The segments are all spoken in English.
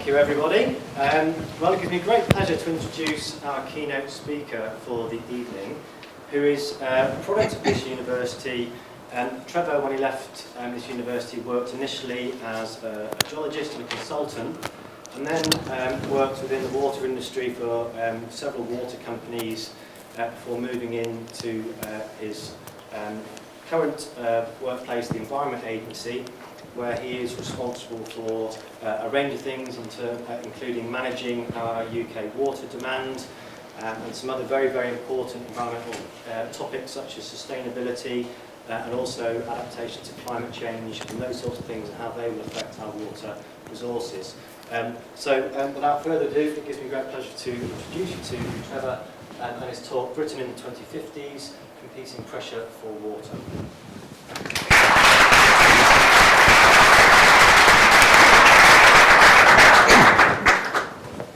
Thank you, everybody. Well, it gives me great pleasure to introduce our keynote speaker for the evening, who is a product of this university. Trevor, when he left this university, worked initially as a geologist and a consultant, and then worked within the water industry for several water companies before moving into his current workplace, the Environment Agency, where he is responsible for a range of things, including managing our UK water demand and some other very, very important environmental topics such as sustainability and also adaptation to climate change and those sorts of things and how they will affect our water resources. Without further ado, it gives me great pleasure to introduce you to Trevor and his talk, Britain in the 2050's, Competing Pressure for Water.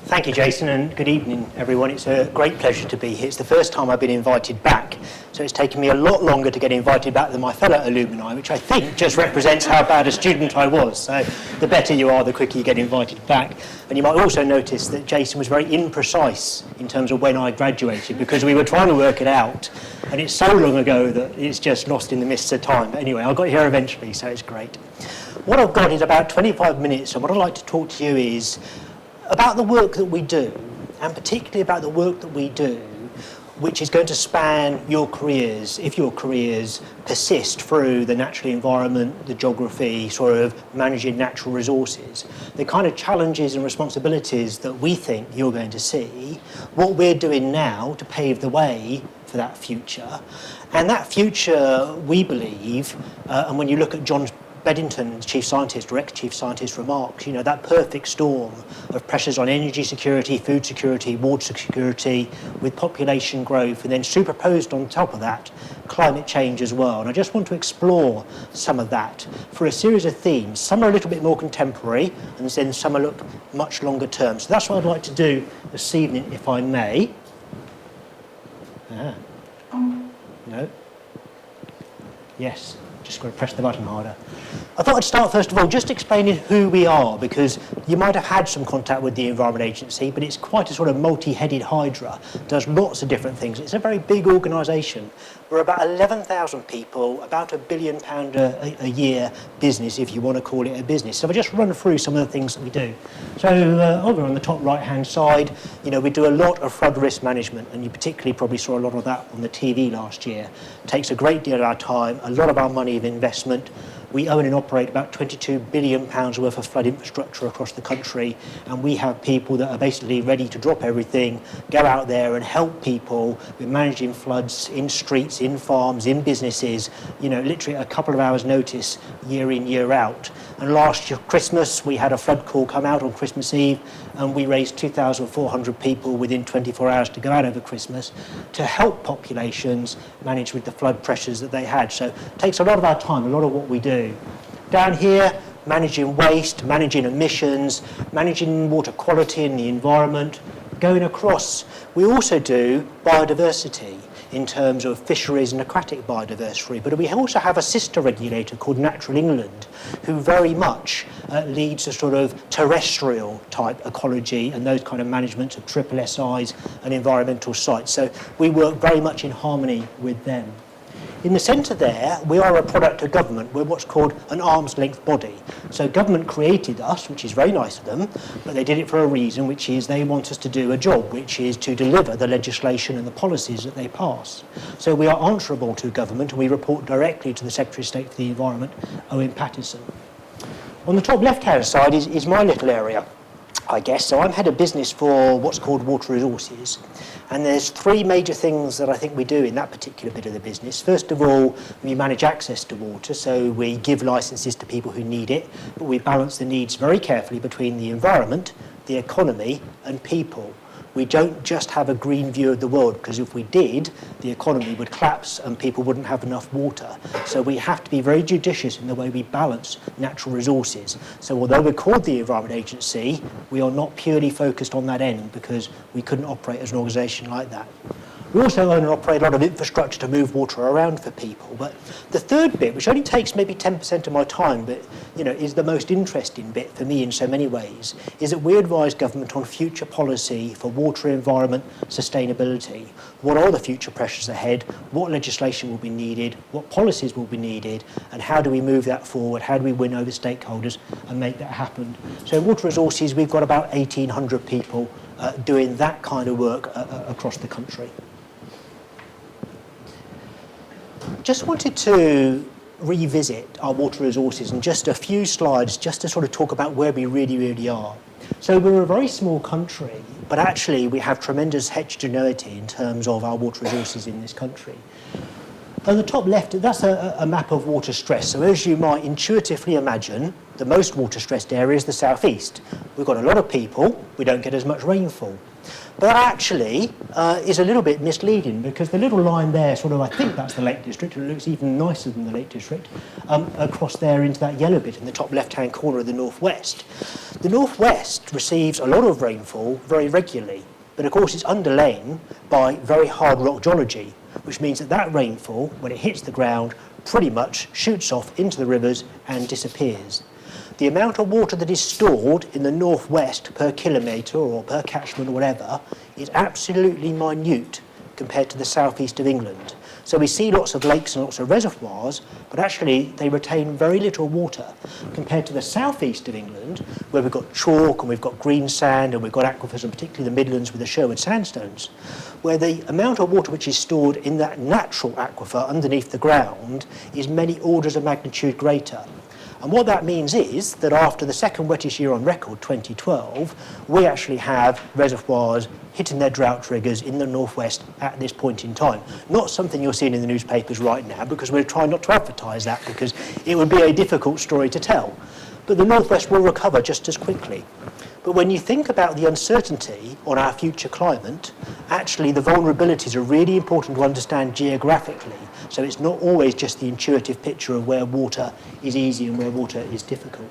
Thank you, Jason, and good evening, everyone. It's a great pleasure to be here. It's the first time I've been invited back, so it's taken me a lot longer to get invited back than my fellow alumni, which I think just represents how bad a student I was. So the better you are, the quicker you get invited back. And you might also notice that Jason was very imprecise in terms of when I graduated, because we were trying to work it out, and it's so long ago that it's just lost in the mists of time. But anyway, I got here eventually, so it's great. What I've got is about 25 minutes, and what I'd like to talk to you is about the work that we do, and particularly about the work that we do, which is going to span your careers, if your careers persist through the natural environment, the geography, sort of managing natural resources, the kind of challenges and responsibilities that we think you're going to see, what we're doing now to pave the way for that future. And that future, we believe, and when you look at John Beddington, Chief Scientist, or ex-Chief Scientist, remarks, you know, that perfect storm of pressures on energy security, food security, water security, with population growth, and then superposed on top of that, climate change as well. And I just want to explore some of that for a series of themes. Some are a little bit more contemporary, and then some are look much longer term. So that's what I'd like to do this evening, if I may. No. Yes. Just got to press the button harder. I thought I'd start first of all just explaining who we are, because you might have had some contact with the Environment Agency, but it's quite a sort of multi-headed hydra, does lots of different things. It's a very big organisation. We're about 11,000 people, about £1 billion a year business, if you want to call it a business. So I'll just run through some of the things that we do. So over on the top right-hand side, you know, we do a lot of flood risk management, and you particularly probably saw a lot of that on the TV last year. It takes a great deal of our time, a lot of our money of investment. We own and operate about £22 billion worth of flood infrastructure across the country, and we have people that are basically ready to drop everything, go out there and help people with managing floods in streets, in farms, in businesses, you know, literally at a couple of hours' notice, year in, year out. And last year, Christmas, we had a flood call come out on Christmas Eve, and we raised 2,400 people within 24 hours to go out over Christmas to help populations manage with the flood pressures that they had. So it takes a lot of our time, a lot of what we do. Down here, managing waste, managing emissions, managing water quality in the environment. Going across, we also do biodiversity in terms of fisheries and aquatic biodiversity, but we also have a sister regulator called Natural England, who very much leads a sort of terrestrial type ecology and those kind of management of triple SIs and environmental sites. So we work very much in harmony with them. In the centre there, we are a product of government. We're what's called an arm's length body. So government created us, which is very nice of them, but they did it for a reason, which is they want us to do a job, which is to deliver the legislation and the policies that they pass. So we are answerable to government, and we report directly to the Secretary of State for the Environment, Owen Pattison. On the top left-hand side is my little area, I guess. So I'm head of business for what's called water resources. And there's three major things that I think we do in that particular bit of the business. First of all, we manage access to water, so we give licenses to people who need it, but we balance the needs very carefully between the environment, the economy, and people. We don't just have a green view of the world, because if we did, the economy would collapse and people wouldn't have enough water. So we have to be very judicious in the way we balance natural resources. So although we're called the Environment Agency, we are not purely focused on that end, because we couldn't operate as an organisation like that. We also own and operate a lot of infrastructure to move water around for people. But the third bit, which only takes maybe 10% of my time, but is the most interesting bit for me in so many ways, is that we advise government on future policy for water, environment, sustainability. What are the future pressures ahead? What legislation will be needed? What policies will be needed? And how do we move that forward? How do we win over stakeholders and make that happen? So in water resources, we've got about 1,800 people doing that kind of work across the country. Just wanted to revisit our water resources in just a few slides just to sort of talk about where we really are. So we're a very small country, but actually we have tremendous heterogeneity in terms of our water resources in this country. On the top left, that's a map of water stress. So as you might intuitively imagine, the most water stressed area is the southeast. We've got a lot of people, we don't get as much rainfall. But that actually is a little bit misleading because the little line there, I think that's the Lake District, and it looks even nicer than the Lake District, across there into that yellow bit in the top left-hand corner of the northwest. The northwest receives a lot of rainfall very regularly, but of course it's underlain by very hard rock geology, which means that rainfall, when it hits the ground, pretty much shoots off into the rivers and disappears. The amount of water that is stored in the northwest per kilometre or per catchment or whatever is absolutely minute compared to the southeast of England. So we see lots of lakes and lots of reservoirs, but actually they retain very little water compared to the southeast of England, where we've got chalk and we've got green sand and we've got aquifers, and particularly the Midlands with the Sherwood sandstones, where the amount of water which is stored in that natural aquifer underneath the ground is many orders of magnitude greater. And what that means is that after the second wettest year on record, 2012, we actually have reservoirs hitting their drought triggers in the northwest at this point in time. Not something you're seeing in the newspapers right now, because we're trying not to advertise that, because it would be a difficult story to tell. But the northwest will recover just as quickly. But when you think about the uncertainty on our future climate, actually the vulnerabilities are really important to understand geographically. So it's not always just the intuitive picture of where water is easy and where water is difficult.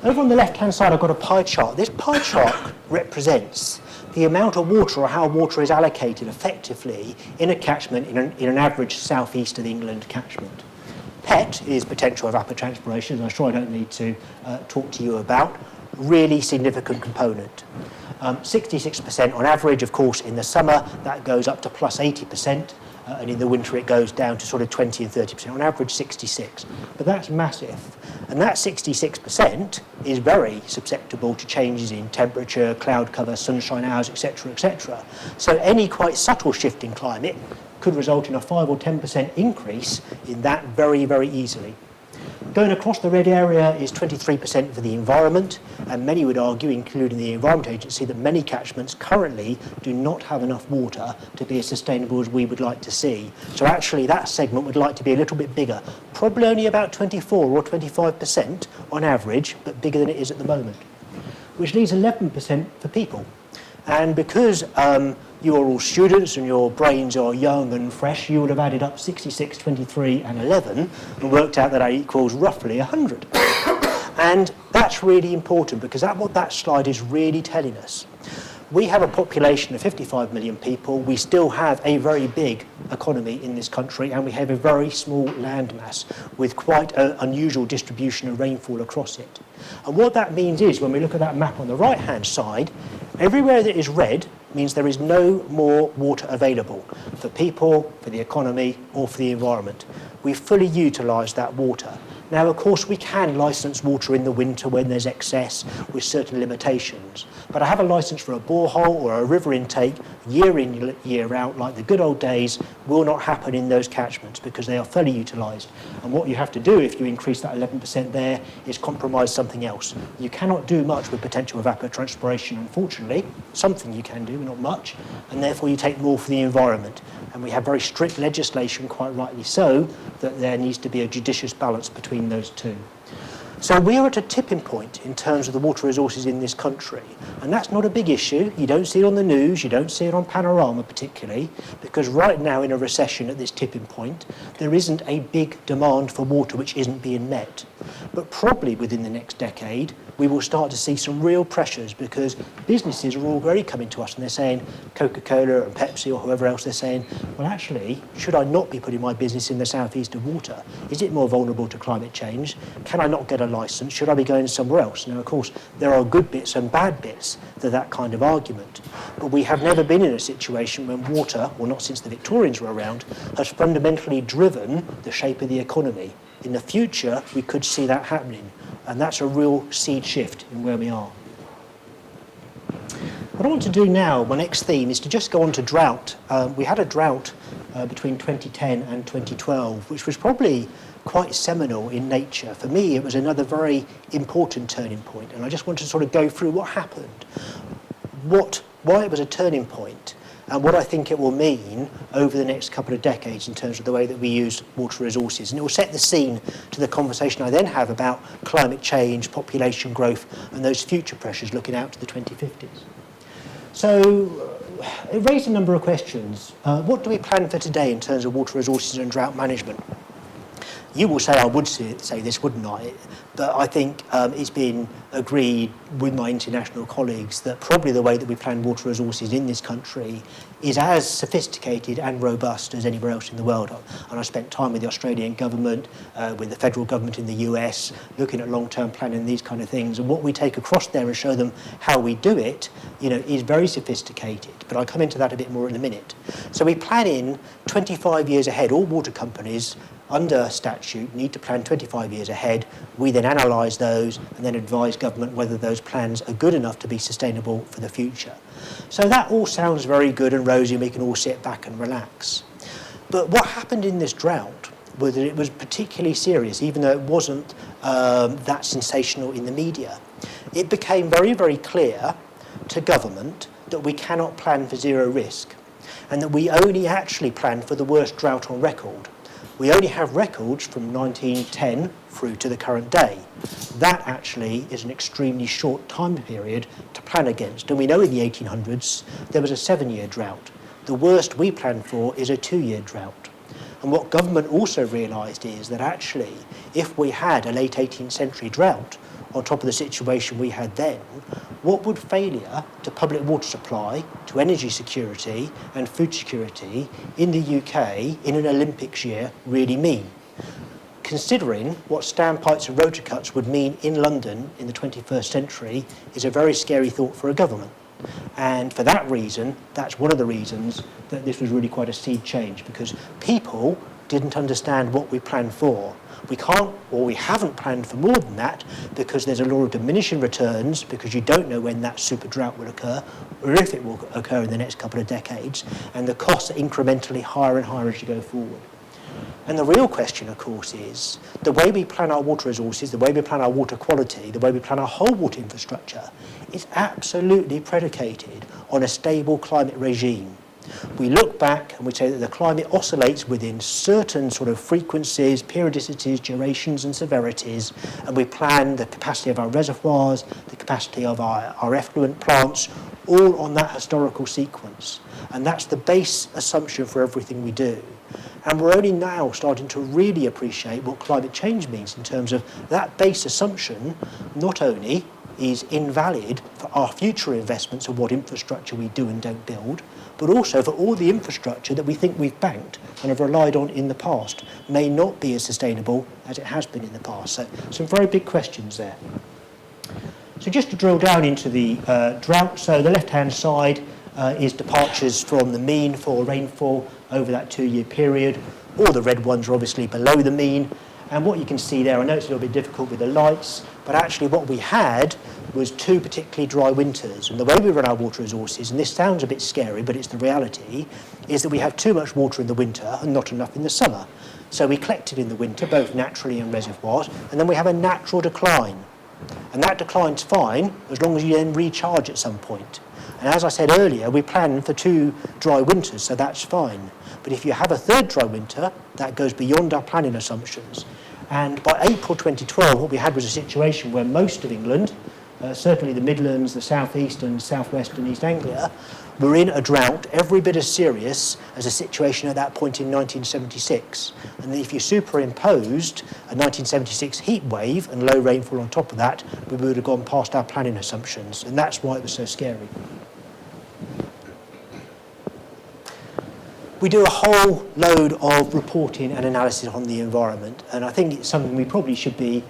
Over on the left-hand side, I've got a pie chart. This pie chart represents the amount of water or how water is allocated effectively in a catchment in an average southeast of England catchment. PET is potential evapotranspiration, as I'm sure I don't need to talk to you about. Really significant component. 66% on average, of course, in the summer, that goes up to plus 80%, and in the winter it goes down to 20 and 30%, on average 66. But that's massive. And that 66% is very susceptible to changes in temperature, cloud cover, sunshine hours, etc., etc. So any quite subtle shift in climate could result in a 5 or 10% increase in that very, very easily. Going across the red area is 23% for the environment, and many would argue, including the Environment Agency, that many catchments currently do not have enough water to be as sustainable as we would like to see. So actually that segment would like to be a little bit bigger, probably only about 24 or 25% on average, but bigger than it is at the moment, which leaves 11% for people. And because you are all students and your brains are young and fresh, you would have added up 66, 23 and 11 and worked out that equals roughly 100. And that's really important because what that slide is really telling us. We have a population of 55 million people. We still have a very big economy in this country, and we have a very small landmass with quite an unusual distribution of rainfall across it. And what that means is, when we look at that map on the right-hand side, everywhere that is red means there is no more water available for people, for the economy, or for the environment. We fully utilise that water. Now, of course, we can licence water in the winter when there's excess with certain limitations. But I have a licence for a borehole or a river intake year in, year out, like the good old days, will not happen in those catchments because they are fully utilised. And what you have to do if you increase that 11% there is compromise something else. You cannot do much with potential evapotranspiration, unfortunately. Something you can do, not much. And therefore you take more for the environment. And we have very strict legislation, quite rightly so, that there needs to be a judicious balance between those two. So we're at a tipping point in terms of the water resources in this country. And that's not a big issue. You don't see it on the news, you don't see it on Panorama particularly, because right now in a recession at this tipping point, there isn't a big demand for water which isn't being met. But probably within the next decade, we will start to see some real pressures because businesses are already coming to us and they're saying, Coca-Cola and Pepsi or whoever else, they're saying, well, actually, should I not be putting my business in the southeast of water? Is it more vulnerable to climate change? Can I not get a license? Should I be going somewhere else? Now, of course, there are good bits and bad bits to that kind of argument. But we have never been in a situation when water, well, not since the Victorians were around, has fundamentally driven the shape of the economy. In the future, we could see that happening. And that's a real seed shift in where we are. What I want to do now, my next theme, is to just go on to drought. We had a drought between 2010 and 2012, which was probably quite seminal in nature. For me, it was another very important turning point. And I just want to sort of go through what happened, why it was a turning point, and what I think it will mean over the next couple of decades in terms of the way that we use water resources. And it will set the scene to the conversation I then have about climate change, population growth, and those future pressures looking out to the 2050s. So it raised a number of questions. What do we plan for today in terms of water resources and drought management? You will say I would say this, wouldn't I? But I think it's been agreed with my international colleagues that probably the way that we plan water resources in this country is as sophisticated and robust as anywhere else in the world. And I spent time with the Australian government, with the federal government in the US, looking at long-term planning, these kind of things. And what we take across there and show them how we do it, is very sophisticated. But I'll come into that a bit more in a minute. So we plan in 25 years ahead. All water companies under statute need to plan 25 years ahead. We then analyse those and then advise government whether those plans are good enough to be sustainable for the future. So that all sounds very good and rosy and we can all sit back and relax. But what happened in this drought was that it was particularly serious, even though it wasn't that sensational in the media. It became very, very clear to government that we cannot plan for zero risk and that we only actually plan for the worst drought on record. We only have records from 1910 through to the current day. That actually is an extremely short time period to plan against. And we know in the 1800s there was a 7-year drought. The worst we plan for is a 2-year drought. And what government also realised is that actually if we had a late 18th century drought on top of the situation we had then, what would failure to public water supply, to energy security and food security in the UK in an Olympics year really mean? Considering what standpipes and rotor cuts would mean in London in the 21st century is a very scary thought for a government. And for that reason, that's one of the reasons that this was really quite a seed change, because people didn't understand what we planned for. We can't, or we haven't planned for more than that because there's a law of diminishing returns, because you don't know when that super drought will occur or if it will occur in the next couple of decades, and the costs are incrementally higher and higher as you go forward. And the real question, of course, is the way we plan our water resources, the way we plan our water quality, the way we plan our whole water infrastructure is absolutely predicated on a stable climate regime. We look back and we say that the climate oscillates within certain sort of frequencies, periodicities, durations and severities, and we plan the capacity of our reservoirs, the capacity of our effluent plants, all on that historical sequence. And that's the base assumption for everything we do. And we're only now starting to really appreciate what climate change means in terms of that base assumption not only is invalid for our future investments of what infrastructure we do and don't build, but also for all the infrastructure that we think we've banked and have relied on in the past may not be as sustainable as it has been in the past. So some very big questions there. So just to drill down into the drought, so the left-hand side is departures from the mean for rainfall over that 2-year period. All the red ones are obviously below the mean. And what you can see there, I know it's a little bit difficult with the lights, but actually what we had was 2 particularly dry winters. And the way we run our water resources, and this sounds a bit scary, but it's the reality, is that we have too much water in the winter and not enough in the summer. So we collect it in the winter, both naturally and reservoirs, and then we have a natural decline. And that decline's fine as long as you then recharge at some point. And as I said earlier, we plan for 2 dry winters, so that's fine. But if you have a 3rd dry winter, that goes beyond our planning assumptions. And by April 2012, what we had was a situation where most of England, certainly the Midlands, the South East and South West and East Anglia, were in a drought every bit as serious as a situation at that point in 1976. And if you superimposed a 1976 heat wave and low rainfall on top of that, we would have gone past our planning assumptions. And that's why it was so scary. We do a whole load of reporting and analysis on the environment, and I think it's something we probably should be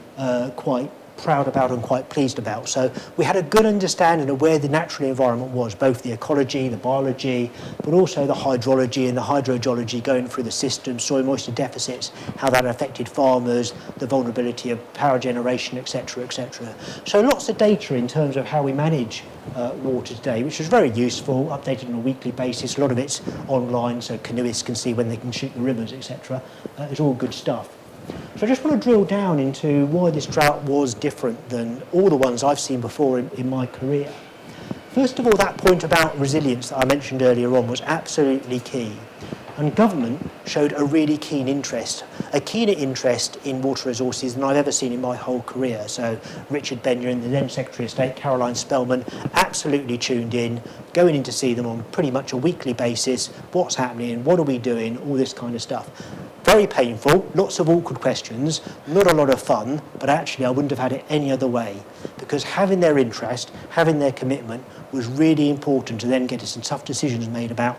quite proud about and quite pleased about. So we had a good understanding of where the natural environment was, both the ecology, the biology, but also the hydrology and the hydrogeology going through the system, soil moisture deficits, how that affected farmers, the vulnerability of power generation, etc., etc. So lots of data in terms of how we manage water today, which is very useful, updated on a weekly basis. A lot of it's online, so canoeists can see when they can shoot the rivers, etc. It's all good stuff. So I just want to drill down into why this drought was different than all the ones I've seen before in my career. First of all, that point about resilience that I mentioned earlier on was absolutely key. And government showed a really keen interest, a keener interest in water resources than I've ever seen in my whole career. So Richard Benyon, the then Secretary of State, Caroline Spellman, absolutely tuned in, going in to see them on pretty much a weekly basis. What's happening? What are we doing? All this kind of stuff. Very painful, lots of awkward questions, not a lot of fun, but actually I wouldn't have had it any other way, because having their interest, having their commitment was really important to then get some tough decisions made about,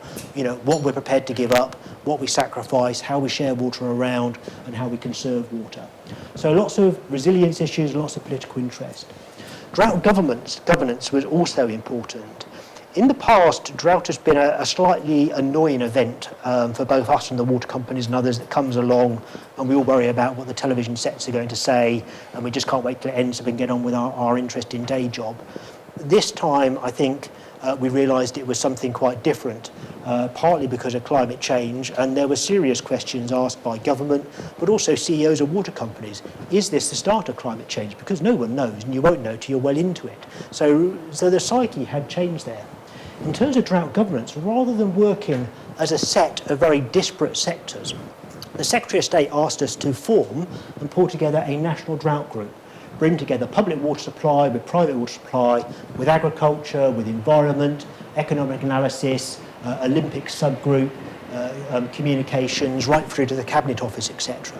what we're prepared to give up, what we sacrifice, how we share water around, and how we conserve water. So lots of resilience issues, lots of political interest. Drought governance was also important. In the past, drought has been a slightly annoying event for both us and the water companies and others that comes along, and we all worry about what the television sets are going to say, and we just can't wait till it ends so we can get on with our interesting day job. This time, I think we realised it was something quite different, partly because of climate change, and there were serious questions asked by government, but also CEOs of water companies. Is this the start of climate change? Because no one knows, and you won't know till you're well into it. So the psyche had changed there. In terms of drought governance, rather than working as a set of very disparate sectors, the Secretary of State asked us to form and pull together a national drought group, bring together public water supply with private water supply, with agriculture, with environment, economic analysis, Olympic subgroup, communications, right through to the Cabinet Office, etc.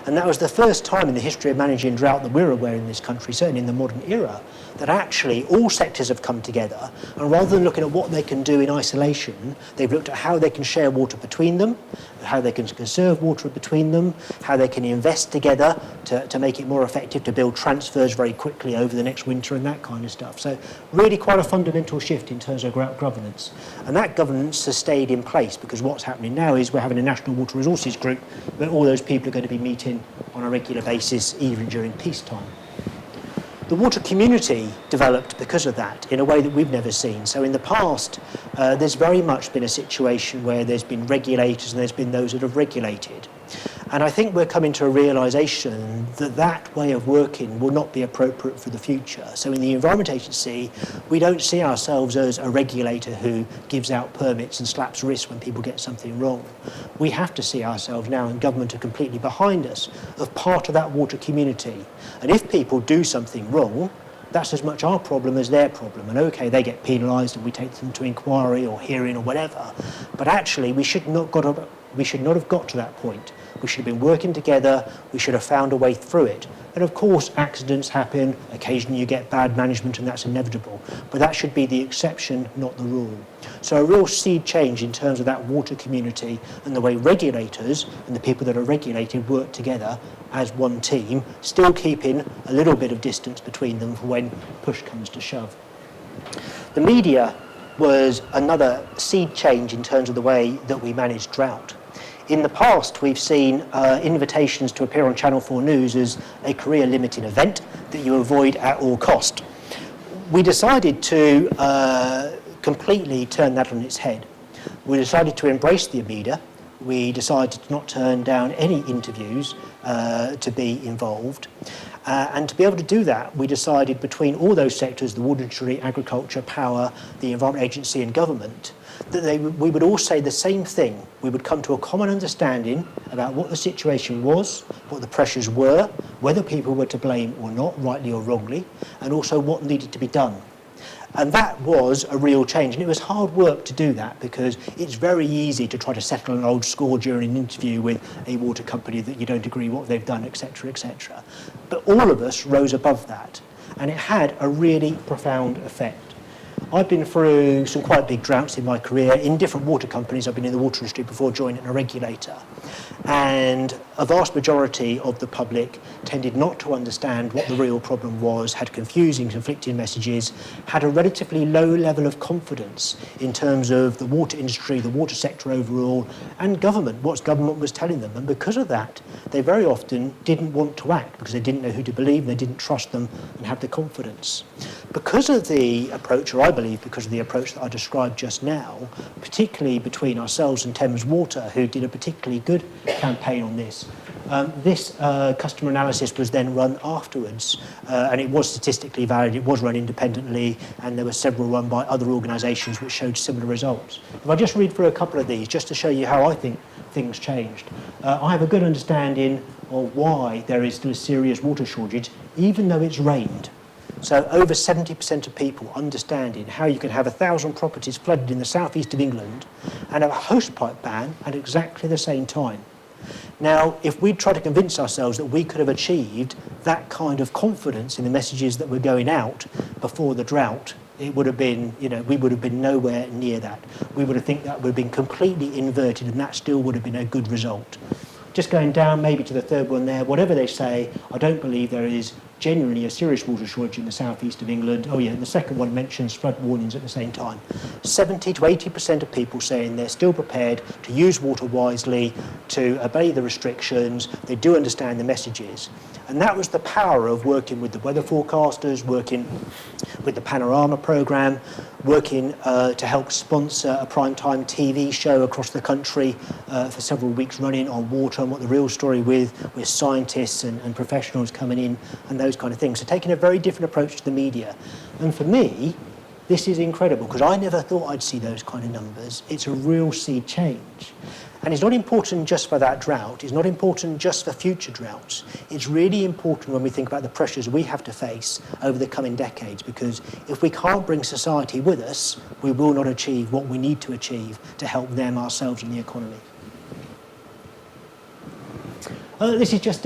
And that was the first time in the history of managing drought that we're aware in this country, certainly in the modern era, that actually all sectors have come together, and rather than looking at what they can do in isolation, they've looked at how they can share water between them, how they can conserve water between them, how they can invest together to make it more effective, to build transfers very quickly over the next winter and that kind of stuff. So really quite a fundamental shift in terms of drought governance. And that governance has stayed in place, because what's happening now is we're having a National Water Resources Group where all those people are going to be meeting on a regular basis, even during peacetime. The water community developed because of that in a way that we've never seen. So in the past, there's very much been a situation where there's been regulators and there's been those that have regulated. And I think we're coming to a realisation that that way of working will not be appropriate for the future. So in the Environment Agency, we don't see ourselves as a regulator who gives out permits and slaps wrists when people get something wrong. We have to see ourselves now, and government are completely behind us, as part of that water community. And if people do something wrong, that's as much our problem as their problem. And okay, they get penalised and we take them to inquiry or hearing or whatever. But actually, we should not have got to that point. We should have been working together. We should have found a way through it. And of course, accidents happen. Occasionally you get bad management, and that's inevitable. But that should be the exception, not the rule. So a real seed change in terms of that water community and the way regulators and the people that are regulated work together as one team, still keeping a little bit of distance between them for when push comes to shove. The media was another seed change in terms of the way that we manage drought. In the past, we've seen invitations to appear on Channel 4 News as a career-limiting event that you avoid at all cost. We decided to completely turn that on its head. We decided to embrace the media. We decided to not turn down any interviews to be involved. And to be able to do that, we decided between all those sectors, the water industry, agriculture, power, the Environment Agency and government, that we would all say the same thing. We would come to a common understanding about what the situation was, what the pressures were, whether people were to blame or not, rightly or wrongly, and also what needed to be done. And that was a real change. And it was hard work to do that because it's very easy to try to settle an old score during an interview with a water company that you don't agree what they've done, etc., etc. But all of us rose above that. And it had a really profound effect. I've been through some quite big droughts in my career in different water companies. I've been in the water industry before joining a regulator. And a vast majority of the public tended not to understand what the real problem was, had confusing, conflicting messages, had a relatively low level of confidence in terms of the water industry, the water sector overall, and government, what government was telling them. And because of that, they very often didn't want to act because they didn't know who to believe, they didn't trust them and have the confidence. Because of the approach, or I believe because of the approach that I described just now, particularly between ourselves and Thames Water, who did a particularly good campaign on this, this customer analysis was then run afterwards, and it was statistically valid, it was run independently, and there were several run by other organisations which showed similar results. If I just read through a couple of these, just to show you how I think things changed. I have a good understanding of why there is still a serious water shortage, even though it's rained. So over 70% of people understanding how you can have 1,000 properties flooded in the southeast of England and have a hosepipe ban at exactly the same time. Now, if we try to convince ourselves that we could have achieved that kind of confidence in the messages that were going out before the drought, it would have been, we would have been nowhere near that. We would have think that would have been completely inverted, and that still would have been a good result. Just going down maybe to the third one there, whatever they say, I don't believe there is genuinely a serious water shortage in the southeast of England. Oh yeah, and the second one mentions flood warnings at the same time. 70 to 80% of people saying they're still prepared to use water wisely, to obey the restrictions, they do understand the messages. And that was the power of working with the weather forecasters, working with the Panorama programme, working to help sponsor a primetime TV show across the country for several weeks running on water and what the real story with scientists and professionals coming in and those kind of things. So taking a very different approach to the media. And for me, this is incredible because I never thought I'd see those kind of numbers. It's a real sea change. And it's not important just for that drought, it's not important just for future droughts. It's really important when we think about the pressures we have to face over the coming decades, because if we can't bring society with us, we will not achieve what we need to achieve to help them, ourselves and the economy. This is just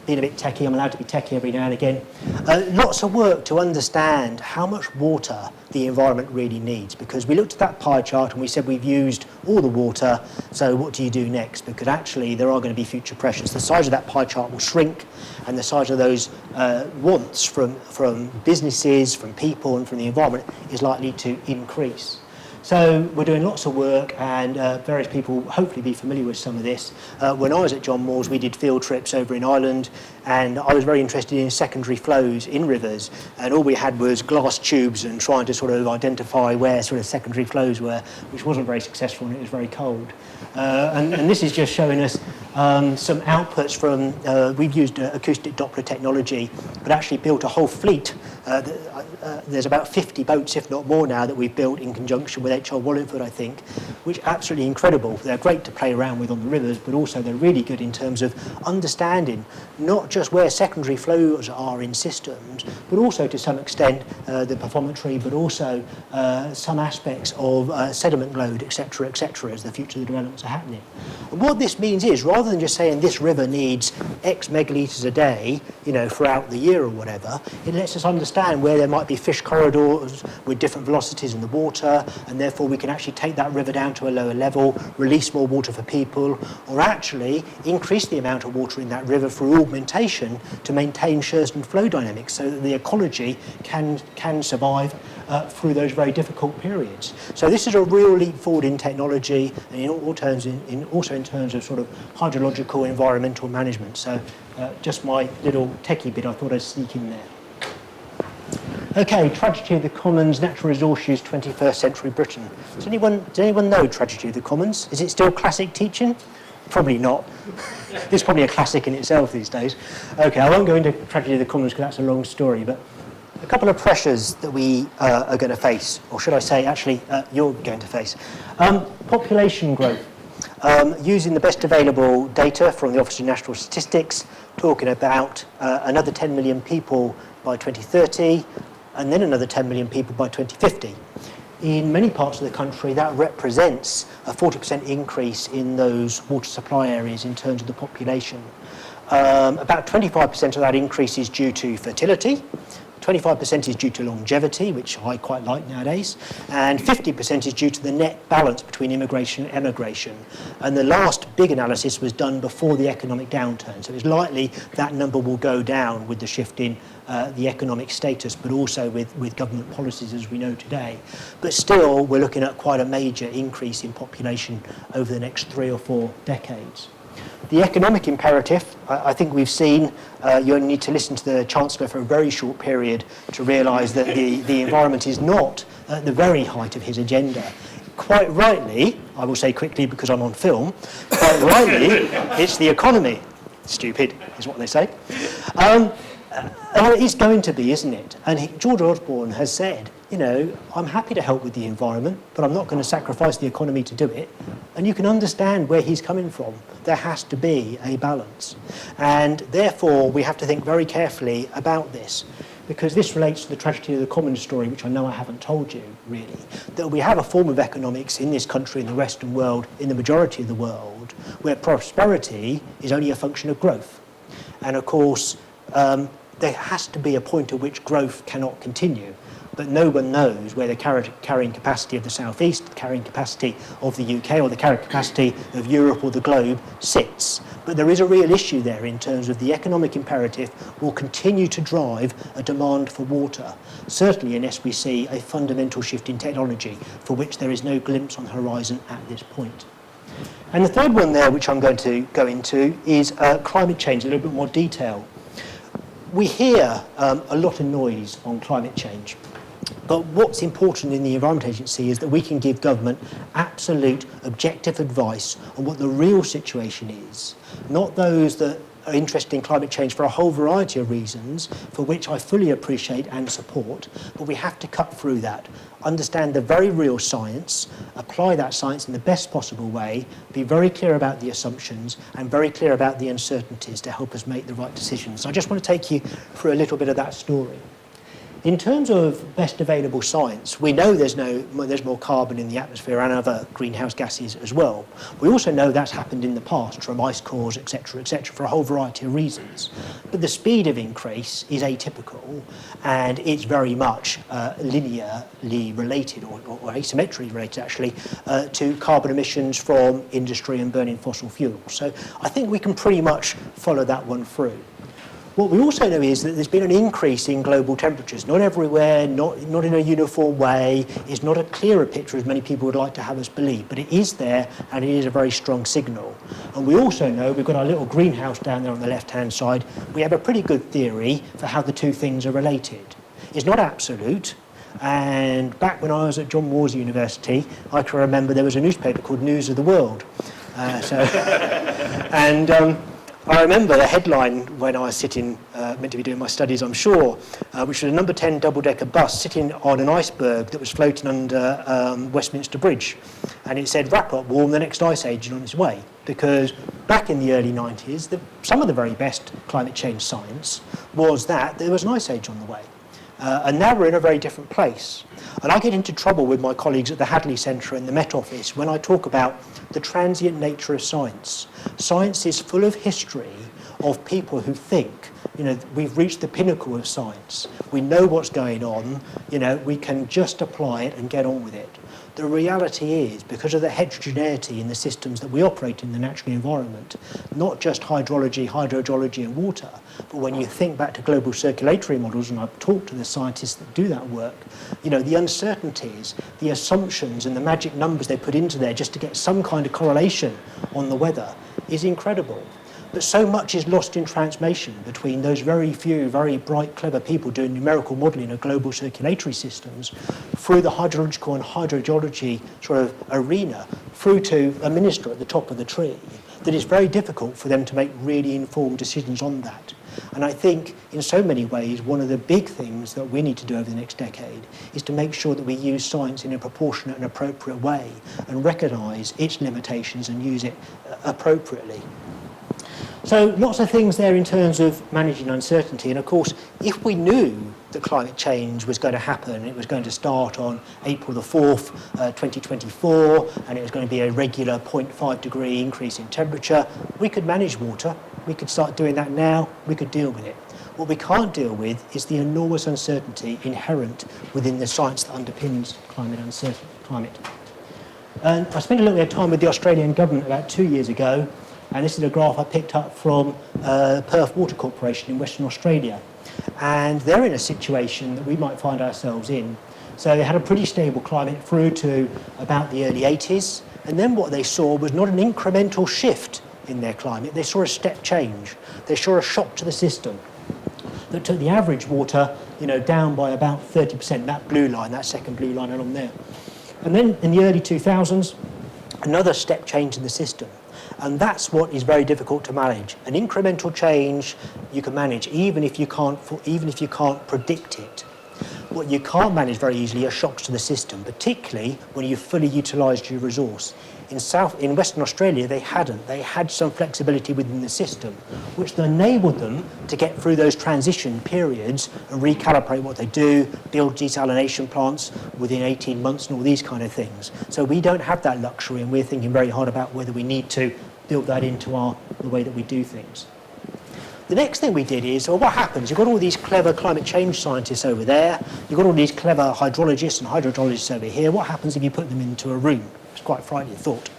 being a bit techie. I'm allowed to be techie every now and again. Lots of work to understand how much water the environment really needs, because we looked at that pie chart and we said we've used all the water, so what do you do next? Because actually there are going to be future pressures. The size of that pie chart will shrink, and the size of those wants from businesses, from people and from the environment is likely to increase. So we're doing lots of work, and various people will hopefully be familiar with some of this. When I was at John Moores, we did field trips over in Ireland, and I was very interested in secondary flows in rivers, and all we had was glass tubes and trying to sort of identify where sort of secondary flows were, which wasn't very successful, and it was very cold. And this is just showing us some outputs from, we've used acoustic Doppler technology, but actually built a whole fleet. There's about 50 boats, if not more now, that we've built in conjunction with H.R. Wallingford, I think, which are absolutely incredible. They're great to play around with on the rivers, but also they're really good in terms of understanding not just where secondary flows are in systems, but also to some extent the performatory, but also some aspects of sediment load, etc., as the future of the developments are happening. And what this means is, rather than just saying this river needs X megalitres a day, throughout the year or whatever, it lets us understand where there might be fish corridors with different velocities in the water, and therefore we can actually take that river down to a lower level, release more water for people, or actually increase the amount of water in that river through augmentation to maintain certain flow dynamics so that the ecology can survive through those very difficult periods. So this is a real leap forward in technology, and in all terms, also in terms of sort of hydrological environmental management. So just my little techie bit I thought I'd sneak in there. Okay, Tragedy of the Commons, Natural Resource Use, 21st Century Britain. Does anyone know Tragedy of the Commons? Is it still classic teaching? Probably not. It's probably a classic in itself these days. Okay, I won't go into tragedy of the commons because that's a long story, but a couple of pressures that we are going to face, or should I say, actually, you're going to face. Population growth. Using the best available data from the Office of National Statistics, talking about another 10 million people by 2030, and then another 10 million people by 2050. In many parts of the country, that represents a 40% increase in those water supply areas in terms of the population. About 25% of that increase is due to fertility, 25% is due to longevity, which I quite like nowadays, and 50% is due to the net balance between immigration and emigration. And the last big analysis was done before the economic downturn, so it's likely that number will go down with the shift in the economic status, but also with government policies as we know today. But still, we're looking at quite a major increase in population over the next 3 or 4 decades. The economic imperative, I think we've seen, you only need to listen to the Chancellor for a very short period to realise that the environment is not at the very height of his agenda. Quite rightly, I will say quickly because I'm on film, quite rightly, it's the economy. Stupid, is what they say. It's going to be, isn't it? And George Osborne has said, you know, I'm happy to help with the environment, but I'm not going to sacrifice the economy to do it. And you can understand where he's coming from. There has to be a balance. And therefore, we have to think very carefully about this, because this relates to the tragedy of the commons story, which I know I haven't told you, really, that we have a form of economics in this country, in the Western world, in the majority of the world, where prosperity is only a function of growth. And of course, there has to be a point at which growth cannot continue. But no one knows where the carrying capacity of the Southeast, the carrying capacity of the UK, or the carrying capacity of Europe or the globe sits. But there is a real issue there in terms of the economic imperative will continue to drive a demand for water, certainly unless we see a fundamental shift in technology, for which there is no glimpse on the horizon at this point. And the third one there, which I'm going to go into, is climate change, a little bit more detail. We hear a lot of noise on climate change. But what's important in the Environment Agency is that we can give government absolute objective advice on what the real situation is, not those that are interested in climate change for a whole variety of reasons, for which I fully appreciate and support, but we have to cut through that, understand the very real science, apply that science in the best possible way, be very clear about the assumptions and very clear about the uncertainties to help us make the right decisions. So I just want to take you through a little bit of that story. In terms of best available science, we know there's more carbon in the atmosphere and other greenhouse gases as well. We also know that's happened in the past from ice cores, etc., for a whole variety of reasons. But the speed of increase is atypical, and it's very much linearly related, or asymmetrically related, actually, to carbon emissions from industry and burning fossil fuels. So I think we can pretty much follow that one through. What we also know is that there's been an increase in global temperatures, not everywhere, not in a uniform way. It's not a clearer picture as many people would like to have us believe, but it is there and it is a very strong signal. And we also know, we've got our little greenhouse down there on the left-hand side, we have a pretty good theory for how the two things are related. It's not absolute, and back when I was at John Moores University, I can remember there was a newspaper called News of the World. I remember the headline when I was sitting, meant to be doing my studies, I'm sure, which was a number 10 double-decker bus sitting on an iceberg that was floating under Westminster Bridge. And it said, wrap up warm, the next ice age is on its way. Because back in the early 90s, some of the very best climate change science was that there was an ice age on the way. And now we're in a very different place. And I get into trouble with my colleagues at the Hadley Centre and the Met Office when I talk about the transient nature of science. Science is full of history of people who think, you know, we've reached the pinnacle of science. We know what's going on, you know, we can just apply it and get on with it. The reality is, because of the heterogeneity in the systems that we operate in the natural environment, not just hydrology, hydrogeology and water, but when you think back to global circulatory models, and I've talked to the scientists that do that work, you know, the uncertainties, the assumptions and the magic numbers they put into there just to get some kind of correlation on the weather is incredible. But so much is lost in translation between those very few, very bright, clever people doing numerical modelling of global circulatory systems through the hydrological and hydrogeology sort of arena, through to a minister at the top of the tree. that it's very difficult for them to make really informed decisions on that. And I think in so many ways, one of the big things that we need to do over the next decade is to make sure that we use science in a proportionate and appropriate way and recognise its limitations and use it appropriately. So lots of things there in terms of managing uncertainty. And of course, if we knew that climate change was going to happen, it was going to start on April the 4th, 2024, and it was going to be a regular 0.5 degree increase in temperature, we could manage water. We could start doing that now. We could deal with it. What we can't deal with is the enormous uncertainty inherent within the science that underpins climate. And I spent a little bit of time with the Australian government about 2 years ago, and this is a graph I picked up from Perth Water Corporation in Western Australia. And they're in a situation that we might find ourselves in. So they had a pretty stable climate through to about the early 80s, and then what they saw was not an incremental shift in their climate, they saw a step change. They saw a shock to the system that took the average water, down by about 30%, that blue line, that second blue line along there. And then in the early 2000s, another step change in the system. And that's what is very difficult to manage. An incremental change you can manage even if you can't predict it. What you can't manage very easily are shocks to the system, particularly when you've fully utilised your resource. In Western Australia, they hadn't. They had some flexibility within the system, which enabled them to get through those transition periods and recalibrate what they do, build desalination plants within 18 months and all these kind of things. So we don't have that luxury, and we're thinking very hard about whether we need to build that into the way that we do things. The next thing we did is, what happens? You've got all these clever climate change scientists over there. You've got all these clever hydrologists and hydrogeologists over here. What happens if you put them into a room? It's quite a frightening thought.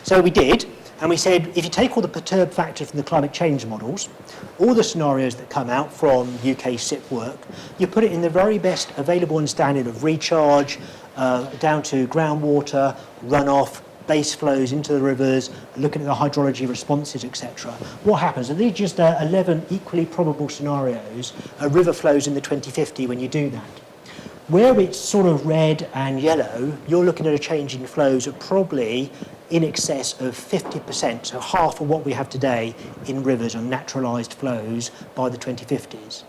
So we did, and we said, if you take all the perturb factors from the climate change models, all the scenarios that come out from UK SIP work, you put it in the very best available understanding of recharge, down to groundwater, runoff, base flows into the rivers, looking at the hydrology responses, etc. What happens? And these are just 11 equally probable scenarios, river flows in the 2050 when you do that. Where it's sort of red and yellow, you're looking at a change in flows of probably in excess of 50%, so half of what we have today in rivers and naturalised flows by the 2050s.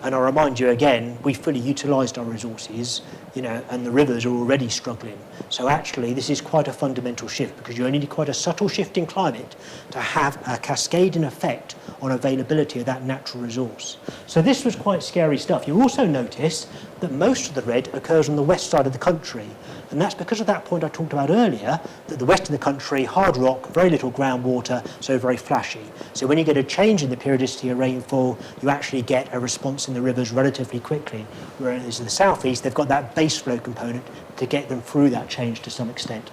And I'll remind you again, we fully utilised our resources, and the rivers are already struggling. So actually, this is quite a fundamental shift because you only need quite a subtle shift in climate to have a cascading effect on availability of that natural resource. So this was quite scary stuff. You also notice that most of the red occurs on the west side of the country. And that's because of that point I talked about earlier, that the west of the country, hard rock, very little groundwater, so very flashy. So when you get a change in the periodicity of rainfall, you actually get a response in the rivers relatively quickly. Whereas in the southeast, they've got that base flow component to get them through that change to some extent.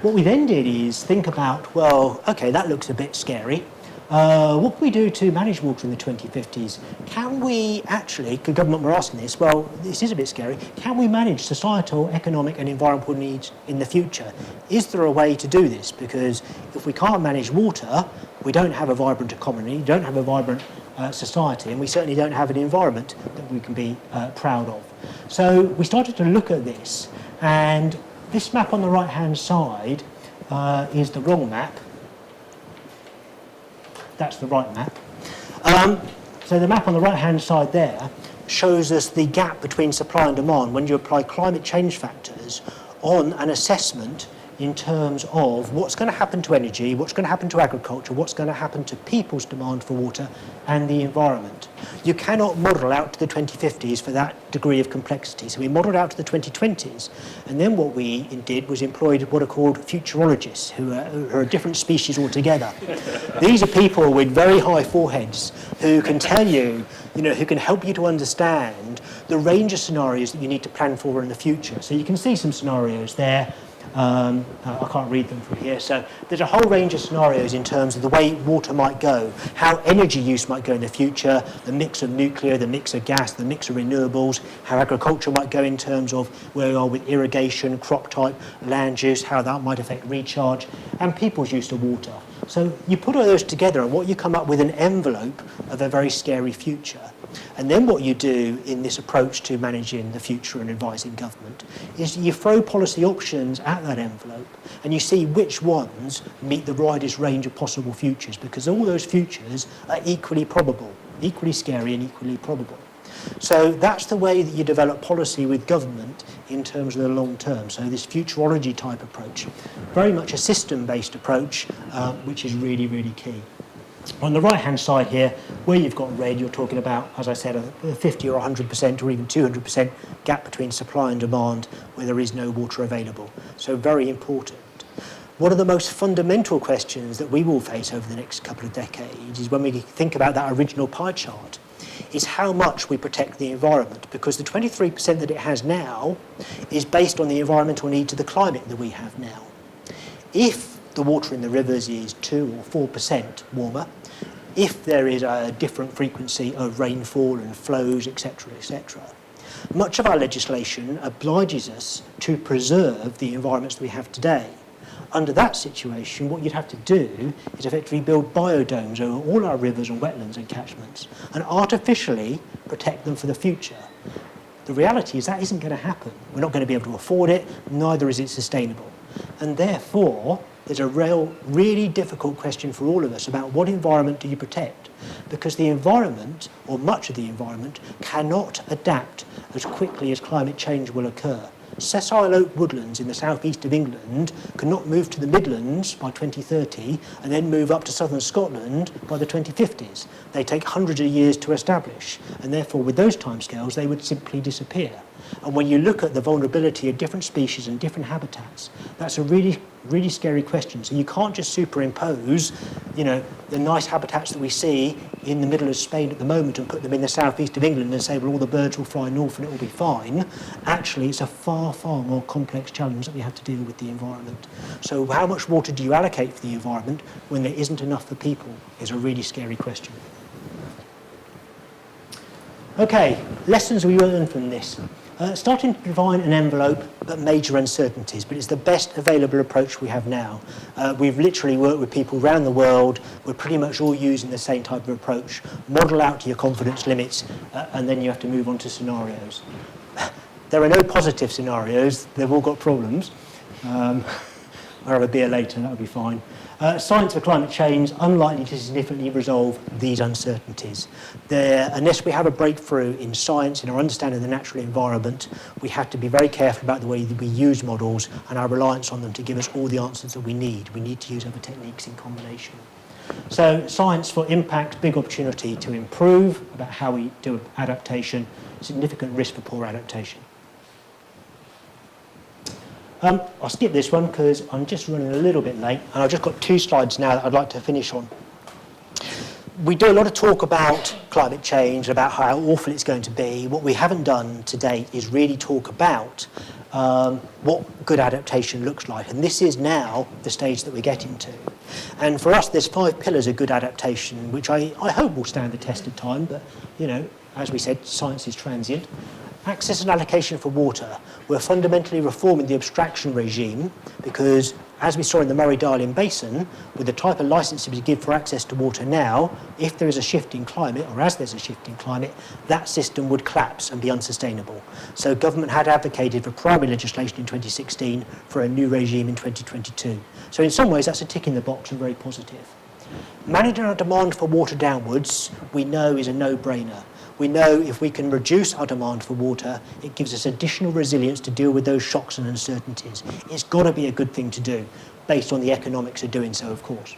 What we then did is think about, well, okay, that looks a bit scary. What can we do to manage water in the 2050s? Can we actually, the government were asking this, well, this is a bit scary, can we manage societal, economic and environmental needs in the future? Is there a way to do this? Because if we can't manage water, we don't have a vibrant economy, don't have a vibrant society, and we certainly don't have an environment that we can be proud of. So we started to look at this, and this map on the right-hand side is the wrong map. That's the right map. So the map on the right-hand side there shows us the gap between supply and demand when you apply climate change factors on an assessment in terms of what's going to happen to energy, what's going to happen to agriculture, what's going to happen to people's demand for water and the environment. You cannot model out to the 2050s for that degree of complexity. So we modelled out to the 2020s, and then what we did was employed what are called futurologists, who are a different species altogether. These are people with very high foreheads who can tell you, who can help you to understand the range of scenarios that you need to plan for in the future. So you can see some scenarios there. I can't read them from here. So there's a whole range of scenarios in terms of the way water might go, how energy use might go in the future, the mix of nuclear, the mix of gas, the mix of renewables, how agriculture might go in terms of where we are with irrigation, crop type, land use, how that might affect recharge, and people's use of water. So you put all those together and what you come up with an envelope of a very scary future. And then what you do in this approach to managing the future and advising government is you throw policy options at that envelope and you see which ones meet the widest range of possible futures, because all those futures are equally probable, equally scary and equally probable. So that's the way that you develop policy with government in terms of the long term. So this futurology type approach, very much a system-based approach, which is really, really key. On the right-hand side here, where you've got red, you're talking about, as I said, a 50 or 100% or even 200% gap between supply and demand where there is no water available. So very important. One of the most fundamental questions that we will face over the next couple of decades is when we think about that original pie chart, is how much we protect the environment, because the 23% that it has now is based on the environmental needs of the climate that we have now. If the water in the rivers is 2 or 4% warmer, if there is a different frequency of rainfall and flows, etc., much of our legislation obliges us to preserve the environments that we have today. Under that situation, what you'd have to do is effectively build biodomes over all our rivers and wetlands and catchments and artificially protect them for the future. The reality is that isn't going to happen. We're not going to be able to afford it, neither is it sustainable. And therefore, there's a really difficult question for all of us about what environment do you protect? Because the environment, or much of the environment, cannot adapt as quickly as climate change will occur. Sessile oak woodlands in the southeast of England cannot move to the Midlands by 2030 and then move up to southern Scotland by the 2050's. They take hundreds of years to establish, and therefore with those timescales they would simply disappear. And when you look at the vulnerability of different species and different habitats, that's a really, really scary question. So you can't just superimpose, the nice habitats that we see in the middle of Spain at the moment and put them in the southeast of England and say, well, all the birds will fly north and it will be fine. Actually, it's a far, far more complex challenge that we have to deal with the environment. So how much water do you allocate for the environment when there isn't enough for people is a really scary question. Okay, lessons we learned from this. Starting to define an envelope, but major uncertainties, but it's the best available approach we have now. We've literally worked with people around the world. We're pretty much all using the same type of approach. Model out to your confidence limits, and then you have to move on to scenarios. There are no positive scenarios. They've all got problems. I'll have a beer later, that'll be fine. Science for climate change, unlikely to significantly resolve these uncertainties. Unless we have a breakthrough in science, in our understanding of the natural environment, we have to be very careful about the way that we use models and our reliance on them to give us all the answers that we need. We need to use other techniques in combination. So science for impact, big opportunity to improve about how we do adaptation, significant risk for poor adaptation. I'll skip this one because I'm just running a little bit late, and I've just got 2 slides now that I'd like to finish on. We do a lot of talk about climate change, about how awful it's going to be. What we haven't done to date is really talk about what good adaptation looks like, and this is now the stage that we're getting to. And for us, there's 5 pillars of good adaptation, which I hope will stand the test of time, but, as we said, science is transient. Access and allocation for water. We're fundamentally reforming the abstraction regime because, as we saw in the Murray-Darling Basin, with the type of licenses we give for access to water now, if there is a shift in climate, or as there's a shift in climate, that system would collapse and be unsustainable. So government had advocated for primary legislation in 2016 for a new regime in 2022. So in some ways, that's a tick in the box and very positive. Managing our demand for water downwards, we know is a no-brainer. We know if we can reduce our demand for water, it gives us additional resilience to deal with those shocks and uncertainties. It's got to be a good thing to do, based on the economics of doing so, of course.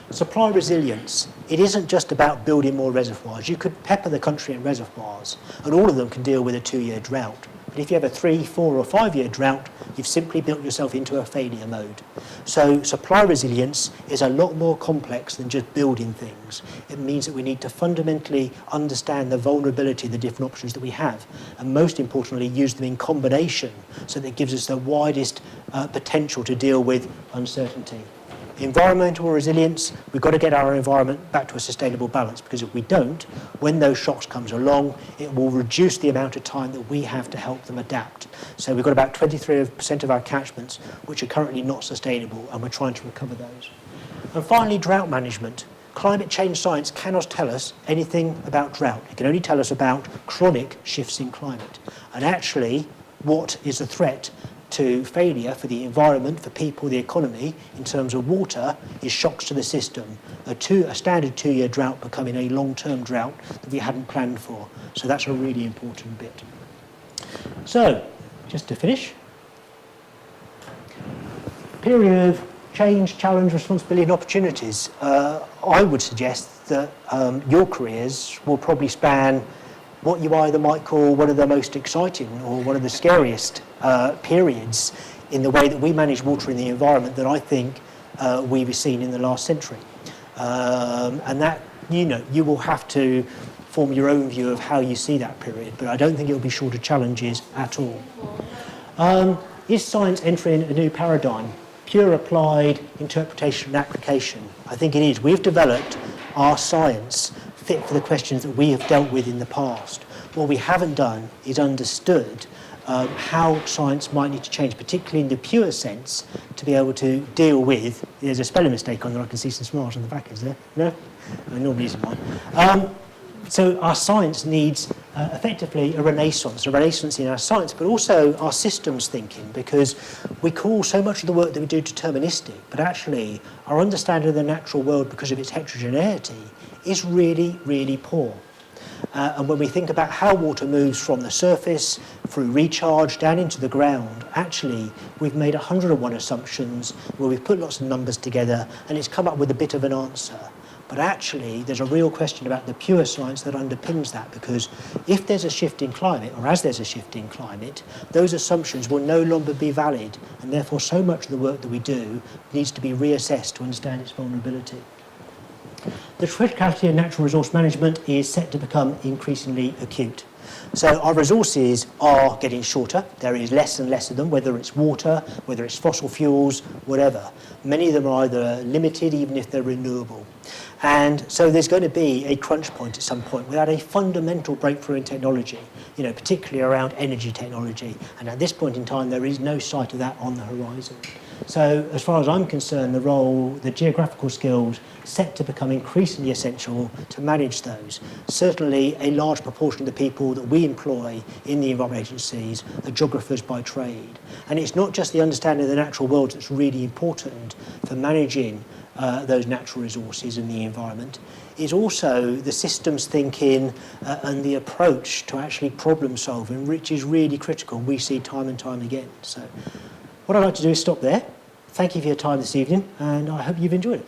Supply resilience. It isn't just about building more reservoirs. You could pepper the country in reservoirs, and all of them can deal with a 2-year drought. But if you have a 3, 4 or 5-year drought, you've simply built yourself into a failure mode. So supply resilience is a lot more complex than just building things. It means that we need to fundamentally understand the vulnerability of the different options that we have, and most importantly, use them in combination so that it gives us the widest potential to deal with uncertainty. Environmental resilience, we've got to get our environment back to a sustainable balance, because if we don't, when those shocks comes along, it will reduce the amount of time that we have to help them adapt. So we've got about 23% of our catchments which are currently not sustainable, and we're trying to recover those. And finally, drought management. climate change science cannot tell us anything about drought. It can only tell us about chronic shifts in climate. And actually, what is a threat to failure for the environment, for people, the economy, in terms of water, is shocks to the system. A standard 2-year drought becoming a long-term drought that we hadn't planned for. So that's a really important bit. So, just to finish, period of change, challenge, responsibility and opportunities. I would suggest that your careers will probably span what you either might call one of the most exciting or one of the scariest periods in the way that we manage water in the environment that I think we've seen in the last century. And that, you will have to form your own view of how you see that period, but I don't think it'll be short of challenges at all. Is science entering a new paradigm? Pure applied interpretation and application. I think it is. We've developed our science fit for the questions that we have dealt with in the past. What we haven't done is understood how science might need to change, particularly in the pure sense, to be able to deal with, there's a spelling mistake on there, I can see some smiles on the back, is there? No? I normally use mine. So our science needs effectively a renaissance in our science, but also our systems thinking, because we call so much of the work that we do deterministic, but actually our understanding of the natural world, because of its heterogeneity, is really, really poor. And when we think about how water moves from the surface, through recharge, down into the ground, actually we've made 101 assumptions where we've put lots of numbers together and it's come up with a bit of an answer. But actually, there's a real question about the pure science that underpins that, because if there's a shift in climate, or as there's a shift in climate, those assumptions will no longer be valid, and therefore so much of the work that we do needs to be reassessed to understand its vulnerability. The criticality of natural resource management is set to become increasingly acute. So our resources are getting shorter. There is less and less of them, whether it's water, whether it's fossil fuels, whatever. Many of them are either limited, even if they're renewable. And so there's going to be a crunch point at some point without a fundamental breakthrough in technology, particularly around energy technology. And at this point in time, there is no sight of that on the horizon. So as far as I'm concerned, the geographical skills set to become increasingly essential to manage those. Certainly a large proportion of the people that we employ in the environment agencies are geographers by trade. And it's not just the understanding of the natural world that's really important for managing those natural resources in the environment. It's also the systems thinking and the approach to actually problem solving, which is really critical. We see time and time again. So what I'd like to do is stop there. Thank you for your time this evening, and I hope you've enjoyed it.